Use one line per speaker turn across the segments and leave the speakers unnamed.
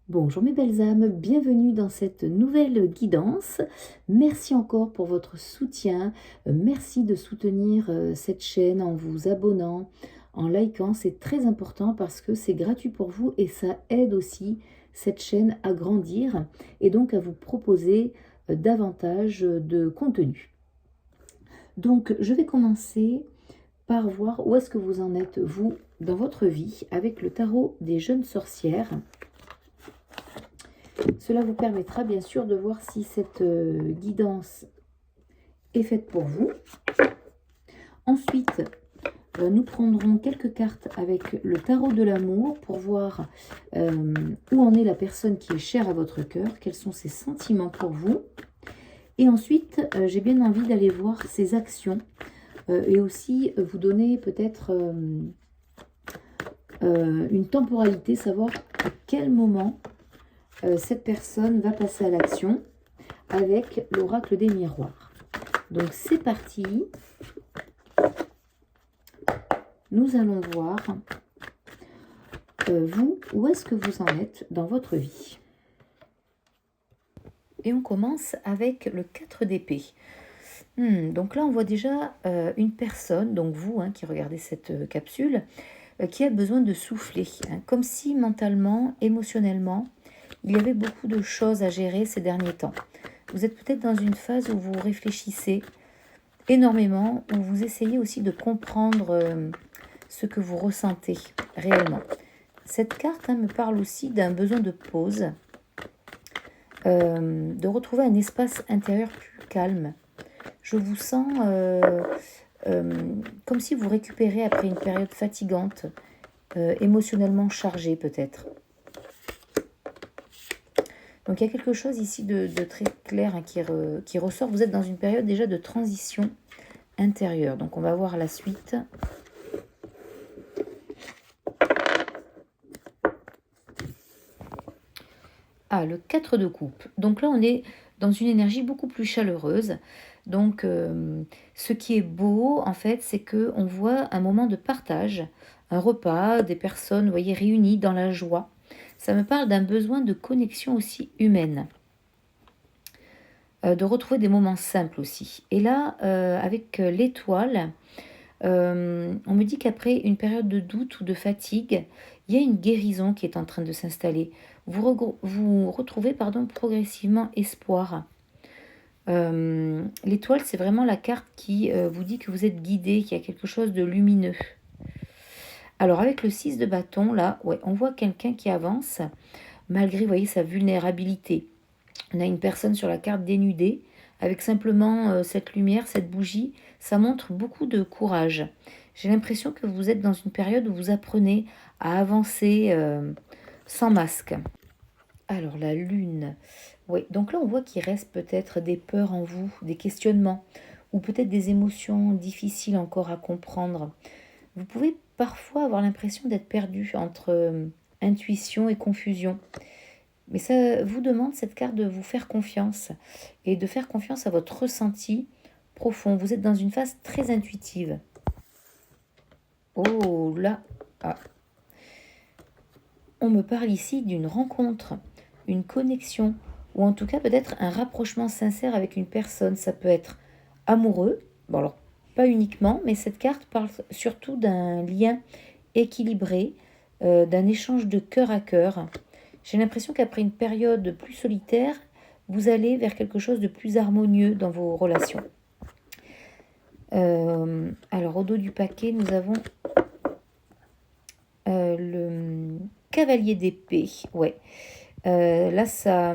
Bonjour mes belles âmes, bienvenue dans cette nouvelle guidance. Merci encore pour votre soutien. Merci de soutenir cette chaîne en vous abonnant, en likant. C'est très important parce que c'est gratuit pour vous et ça aide aussi cette chaîne à grandir et donc à vous proposer davantage de contenu. Donc je vais commencer par voir où est-ce que vous en êtes, vous, dans votre vie, avec le tarot des jeunes sorcières. Cela vous permettra bien sûr de voir si cette guidance est faite pour vous. Ensuite, nous prendrons quelques cartes avec le tarot de l'amour pour voir où en est la personne qui est chère à votre cœur, quels sont ses sentiments pour vous. Et ensuite, j'ai bien envie d'aller voir ses actions et aussi vous donner peut-être une temporalité, savoir à quel moment cette personne va passer à l'action avec l'oracle des miroirs. Donc c'est parti. Nous allons voir, vous, où est-ce que vous en êtes dans votre vie. Et on commence avec le 4 d'épée. Donc là, on voit déjà une personne, donc vous qui regardez cette capsule, qui a besoin de souffler. Comme si mentalement, émotionnellement, il y avait beaucoup de choses à gérer ces derniers temps. Vous êtes peut-être dans une phase où vous réfléchissez énormément, où vous essayez aussi de comprendre ce que vous ressentez réellement. Cette carte me parle aussi d'un besoin de pause, de retrouver un espace intérieur plus calme. Je vous sens comme si vous récupérez après une période fatigante, émotionnellement chargée peut-être. Donc il y a quelque chose ici de très clair qui ressort. Vous êtes dans une période déjà de transition intérieure. Donc on va voir la suite. Ah, le 4 de coupe. Donc là on est dans une énergie beaucoup plus chaleureuse. Donc ce qui est beau en fait, c'est qu'on voit un moment de partage, un repas, des personnes, vous voyez, réunies dans la joie. Ça me parle d'un besoin de connexion aussi humaine. De retrouver des moments simples aussi. Et là, avec l'étoile, on me dit qu'après une période de doute ou de fatigue, il y a une guérison qui est en train de s'installer. Vous retrouvez progressivement espoir. L'étoile, c'est vraiment la carte qui vous dit que vous êtes guidé, qu'il y a quelque chose de lumineux. Alors avec le 6 de bâton, là, ouais, on voit quelqu'un qui avance, malgré, vous voyez, sa vulnérabilité. On a une personne sur la carte dénudée, avec simplement cette lumière, cette bougie. Ça montre beaucoup de courage. J'ai l'impression que vous êtes dans une période où vous apprenez à avancer sans masque. Alors la lune, oui, donc là on voit qu'il reste peut-être des peurs en vous, des questionnements, ou peut-être des émotions difficiles encore à comprendre. Vous pouvez parfois avoir l'impression d'être perdu entre intuition et confusion. Mais ça vous demande, cette carte, de vous faire confiance et de faire confiance à votre ressenti profond. Vous êtes dans une phase très intuitive. Oh là, ah. On me parle ici d'une rencontre, une connexion, ou en tout cas peut-être un rapprochement sincère avec une personne. Ça peut être amoureux, bon alors pas uniquement, mais cette carte parle surtout d'un lien équilibré, d'un échange de cœur à cœur. J'ai l'impression qu'après une période plus solitaire, vous allez vers quelque chose de plus harmonieux dans vos relations. Alors, au dos du paquet, nous avons le cavalier d'épée. Ouais. Là, ça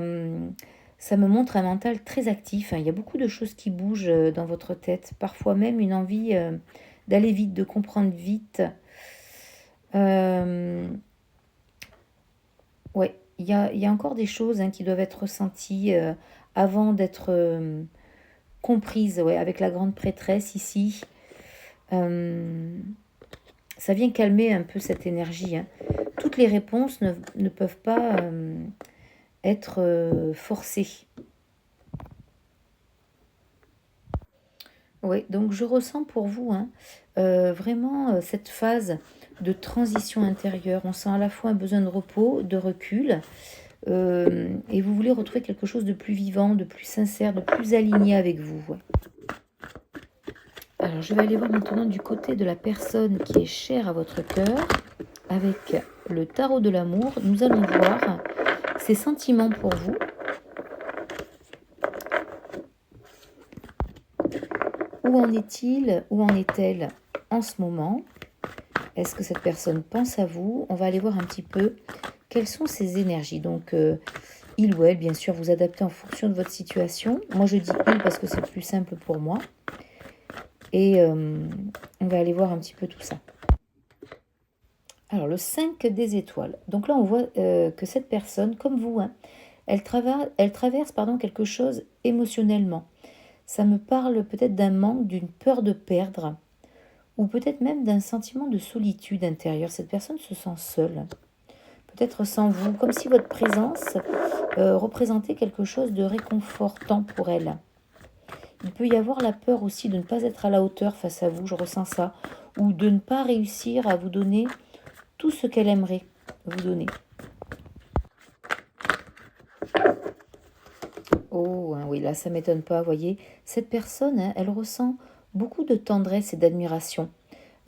me montre un mental très actif. Il y a beaucoup de choses qui bougent dans votre tête. Parfois même une envie d'aller vite, de comprendre vite. Ouais. Il y a encore des choses qui doivent être ressenties avant d'être comprises, ouais, avec la grande prêtresse ici. Ça vient calmer un peu cette énergie. Toutes les réponses ne peuvent pas être forcées. Oui, donc je ressens pour vous vraiment cette phase de transition intérieure. On sent à la fois un besoin de repos, de recul, et vous voulez retrouver quelque chose de plus vivant, de plus sincère, de plus aligné avec vous. Ouais. Alors, je vais aller voir maintenant du côté de la personne qui est chère à votre cœur. Avec le tarot de l'amour, nous allons voir ses sentiments pour vous. Où en est-il, où en est-elle en ce moment? Est-ce que cette personne pense à vous? On va aller voir un petit peu quelles sont ses énergies. Donc, il ou elle, bien sûr, vous adaptez en fonction de votre situation. Moi, je dis il parce que c'est plus simple pour moi. Et on va aller voir un petit peu tout ça. Alors, le 5 des étoiles. Donc là, on voit que cette personne, comme vous, hein, elle traverse quelque chose émotionnellement. Ça me parle peut-être d'un manque, d'une peur de perdre, ou peut-être même d'un sentiment de solitude intérieure. Cette personne se sent seule, peut-être sans vous, comme si votre présence représentait quelque chose de réconfortant pour elle. Il peut y avoir la peur aussi de ne pas être à la hauteur face à vous, je ressens ça, ou de ne pas réussir à vous donner tout ce qu'elle aimerait vous donner. Oh, hein, oui, là, ça ne m'étonne pas, vous voyez. Cette personne, hein, elle ressent beaucoup de tendresse et d'admiration.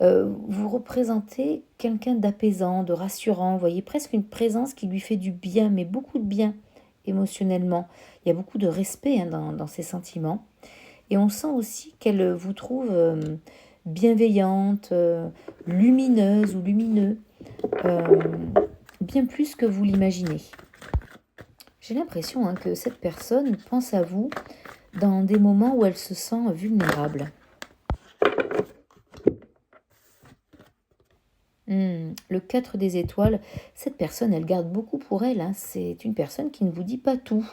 Vous représentez quelqu'un d'apaisant, de rassurant, vous voyez, presque une présence qui lui fait du bien, mais beaucoup de bien émotionnellement. Il y a beaucoup de respect hein, dans ses sentiments. Et on sent aussi qu'elle vous trouve bienveillante, lumineuse ou lumineux, euh, bien plus que vous l'imaginez. J'ai l'impression hein, que cette personne pense à vous dans des moments où elle se sent vulnérable. Le 4 des étoiles, cette personne, elle garde beaucoup pour elle. Hein. C'est une personne qui ne vous dit pas tout,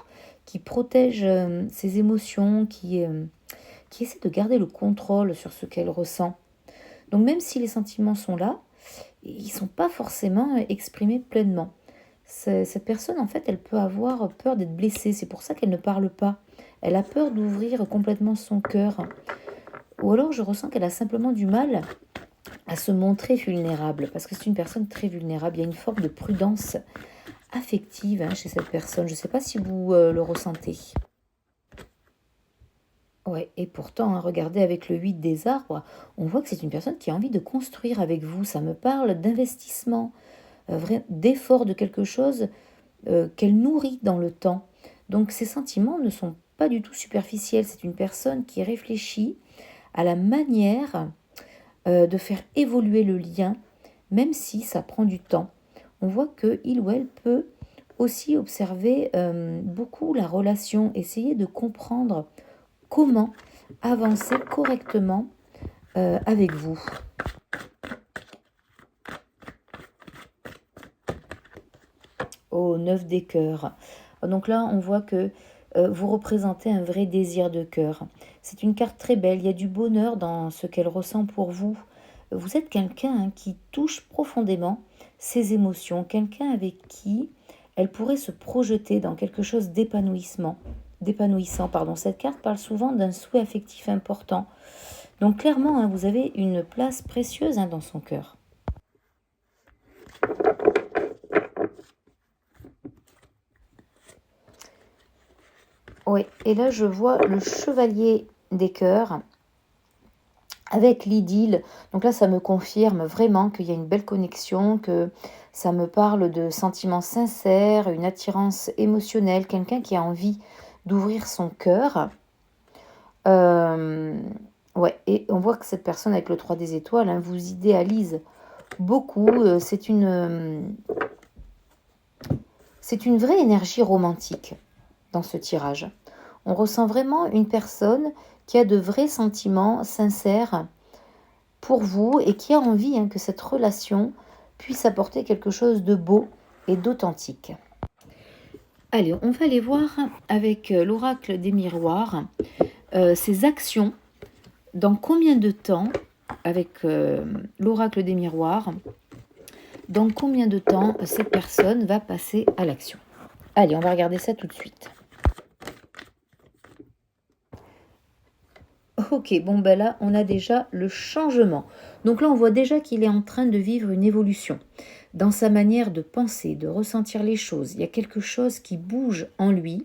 qui protège ses émotions, qui essaie de garder le contrôle sur ce qu'elle ressent. Donc même si les sentiments sont là, ils ne sont pas forcément exprimés pleinement. Cette personne, en fait, elle peut avoir peur d'être blessée. C'est pour ça qu'elle ne parle pas. Elle a peur d'ouvrir complètement son cœur. Ou alors je ressens qu'elle a simplement du mal à se montrer vulnérable, parce que c'est une personne très vulnérable. Il y a une forme de prudence affective hein, chez cette personne. Je ne sais pas si vous le ressentez. Ouais, et pourtant, hein, regardez avec le 8 des arbres, on voit que c'est une personne qui a envie de construire avec vous. Ça me parle d'investissement, d'effort de quelque chose qu'elle nourrit dans le temps. Donc ces sentiments ne sont pas du tout superficiels. C'est une personne qui réfléchit à la manière de faire évoluer le lien, même si ça prend du temps. On voit que il ou elle peut aussi observer beaucoup la relation, essayer de comprendre comment avancer correctement avec vous. Au 9 des cœurs. Donc là, on voit que vous représentez un vrai désir de cœur. C'est une carte très belle, il y a du bonheur dans ce qu'elle ressent pour vous. Vous êtes quelqu'un hein, qui touche profondément ses émotions, quelqu'un avec qui elle pourrait se projeter dans quelque chose d'épanouissant. Pardon. Cette carte parle souvent d'un souhait affectif important. Donc clairement, hein, vous avez une place précieuse hein, dans son cœur. Oui, et là je vois le chevalier des cœurs avec l'idylle. Donc là, ça me confirme vraiment qu'il y a une belle connexion, que ça me parle de sentiments sincères, une attirance émotionnelle, quelqu'un qui a envie d'ouvrir son cœur. Ouais, et on voit que cette personne avec le 3 des étoiles hein, vous idéalise beaucoup. C'est une vraie énergie romantique dans ce tirage. On ressent vraiment une personne qui a de vrais sentiments sincères pour vous et qui a envie hein, que cette relation puisse apporter quelque chose de beau et d'authentique. Allez, on va aller voir avec l'oracle des miroirs ses actions. Dans combien de temps, avec l'oracle des miroirs, dans combien de temps cette personne va passer à l'action? Allez, on va regarder ça tout de suite. Ok, bon ben là, on a déjà le changement. Donc là, on voit déjà qu'il est en train de vivre une évolution. dans sa manière de penser, de ressentir les choses. Il y a quelque chose qui bouge en lui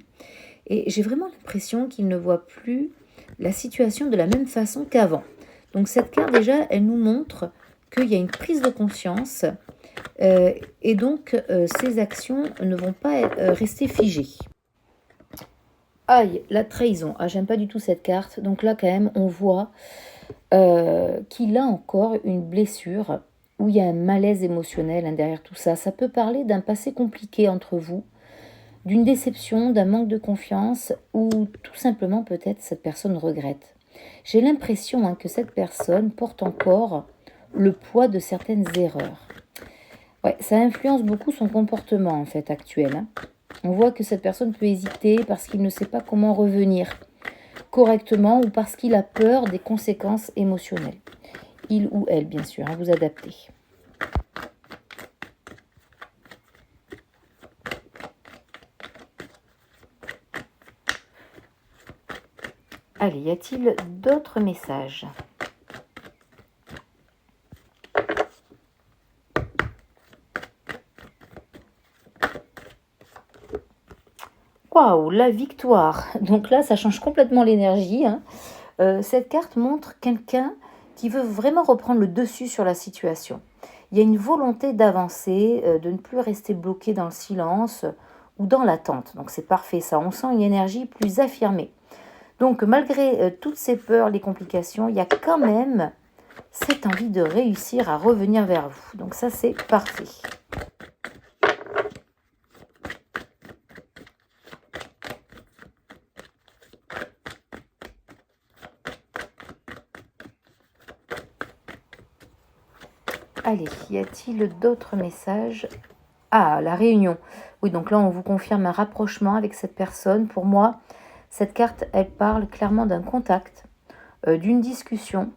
et j'ai vraiment l'impression qu'il ne voit plus la situation de la même façon qu'avant. Donc cette carte déjà, elle nous montre qu'il y a une prise de conscience et donc ces actions ne vont pas rester figées. Aïe, la trahison. Ah, j'aime pas du tout cette carte. Donc là, quand même, on voit qu'il a encore une blessure où il y a un malaise émotionnel derrière tout ça. Ça peut parler d'un passé compliqué entre vous, d'une déception, d'un manque de confiance, ou tout simplement peut-être cette personne regrette. J'ai l'impression que cette personne porte encore le poids de certaines erreurs. Ouais, ça influence beaucoup son comportement en fait actuel. On voit que cette personne peut hésiter parce qu'il ne sait pas comment revenir correctement ou parce qu'il a peur des conséquences émotionnelles. Il ou elle, bien sûr, vous adaptez. Allez, y a-t-il d'autres messages ? Waouh, la victoire. Donc là, ça change complètement l'énergie. Cette carte montre quelqu'un qui veut vraiment reprendre le dessus sur la situation. Il y a une volonté d'avancer, de ne plus rester bloqué dans le silence ou dans l'attente. Donc c'est parfait ça, on sent une énergie plus affirmée. Donc malgré toutes ces peurs, les complications, il y a quand même cette envie de réussir à revenir vers vous. Donc ça c'est parfait. Allez, y a-t-il d'autres messages ? Ah, la réunion. Oui, donc là, on vous confirme un rapprochement avec cette personne. Pour moi, cette carte, elle parle clairement d'un contact, d'une discussion,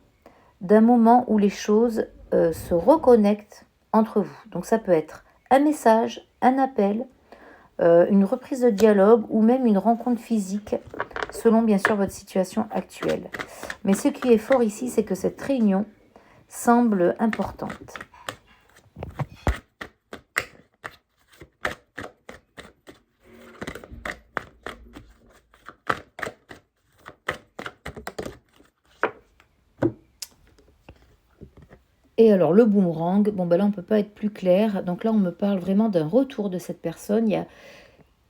d'un moment où les choses se reconnectent entre vous. Donc ça peut être un message, un appel, une reprise de dialogue ou même une rencontre physique, selon bien sûr votre situation actuelle. Mais ce qui est fort ici, c'est que cette réunion semble importante. Et alors le boomerang, bon ben là on ne peut pas être plus clair, donc là on me parle vraiment d'un retour de cette personne.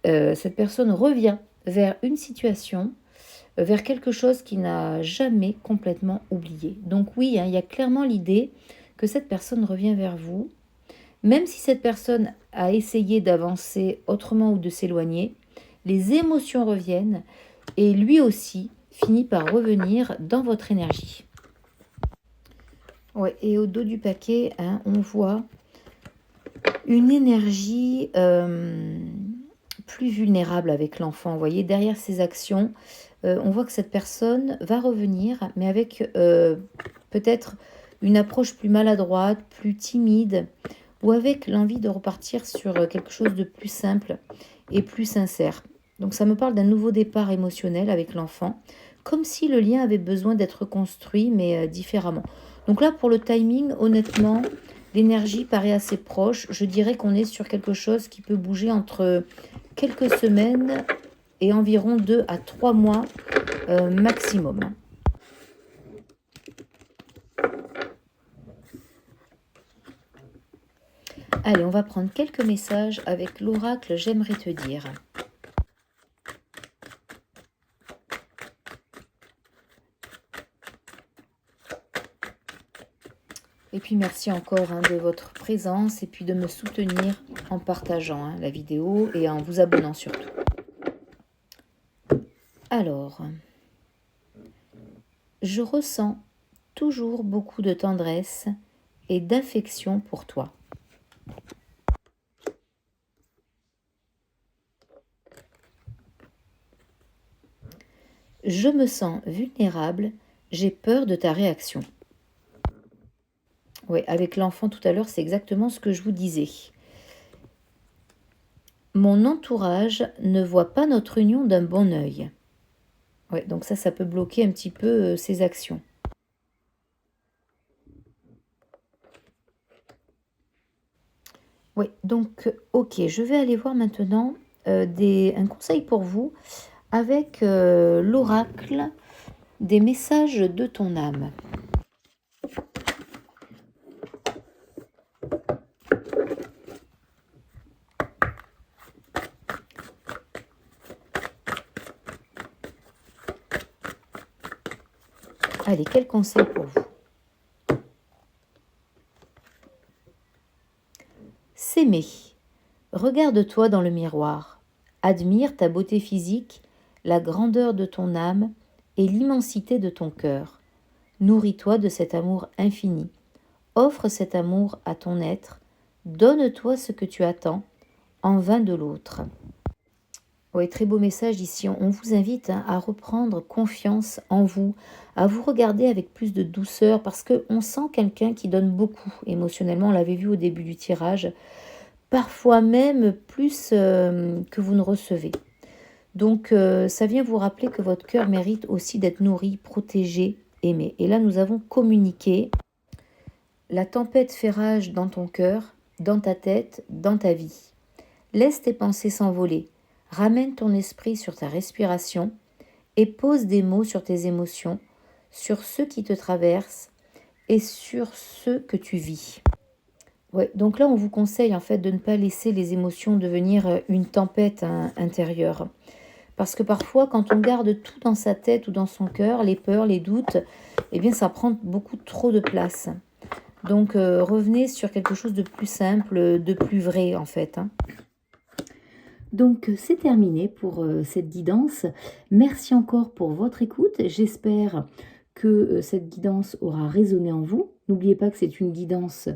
Cette personne revient vers une situation, vers quelque chose qui n'a jamais complètement oublié. Donc oui, il y a clairement l'idée que cette personne revient vers vous, même si cette personne a essayé d'avancer autrement ou de s'éloigner, les émotions reviennent et lui aussi finit par revenir dans votre énergie. Ouais, et au dos du paquet, on voit une énergie plus vulnérable avec l'enfant. Vous voyez, derrière ses actions, on voit que cette personne va revenir, mais avec peut-être une approche plus maladroite, plus timide, ou avec l'envie de repartir sur quelque chose de plus simple et plus sincère. Donc ça me parle d'un nouveau départ émotionnel avec l'enfant, comme si le lien avait besoin d'être construit, mais différemment. Donc là, pour le timing, honnêtement, l'énergie paraît assez proche. Je dirais qu'on est sur quelque chose qui peut bouger entre quelques semaines et environ 2 à 3 mois maximum. Allez, on va prendre quelques messages avec l'oracle J'aimerais te dire. Et puis merci encore de votre présence et puis de me soutenir en partageant la vidéo et en vous abonnant surtout. Alors, je ressens toujours beaucoup de tendresse et d'affection pour toi. Je me sens vulnérable, j'ai peur de ta réaction. Oui, avec l'enfant tout à l'heure, c'est exactement ce que je vous disais. Mon entourage ne voit pas notre union d'un bon œil. Ouais, donc ça peut bloquer un petit peu ses actions. Oui, donc, ok, je vais aller voir maintenant un conseil pour vous avec l'oracle des messages de ton âme. Allez, quel conseil pour vous? S'aimer. Regarde-toi dans le miroir. Admire ta beauté physique, la grandeur de ton âme et l'immensité de ton cœur. Nourris-toi de cet amour infini. Offre cet amour à ton être. Donne-toi ce que tu attends, en vain de l'autre. Oui, très beau message ici. On vous invite à reprendre confiance en vous, à vous regarder avec plus de douceur parce qu'on sent quelqu'un qui donne beaucoup émotionnellement. On l'avait vu au début du tirage. Parfois même plus que vous ne recevez. Donc ça vient vous rappeler que votre cœur mérite aussi d'être nourri, protégé, aimé. Et là, nous avons communiqué. La tempête fait rage dans ton cœur, dans ta tête, dans ta vie. Laisse tes pensées s'envoler. Ramène ton esprit sur ta respiration et pose des mots sur tes émotions, sur ceux qui te traversent et sur ceux que tu vis. Ouais, donc là, on vous conseille en fait de ne pas laisser les émotions devenir une tempête intérieure. Parce que parfois, quand on garde tout dans sa tête ou dans son cœur, les peurs, les doutes, eh bien, ça prend beaucoup trop de place. Donc, revenez sur quelque chose de plus simple, de plus vrai, en fait. Donc, c'est terminé pour cette guidance. Merci encore pour votre écoute. J'espère que cette guidance aura résonné en vous. N'oubliez pas que c'est une guidance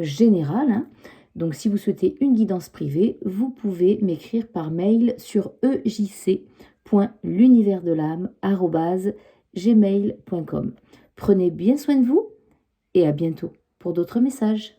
générale, hein. Donc, si vous souhaitez une guidance privée, vous pouvez m'écrire par mail sur ejc.l'universdelame@gmail.com. Prenez bien soin de vous et à bientôt pour d'autres messages.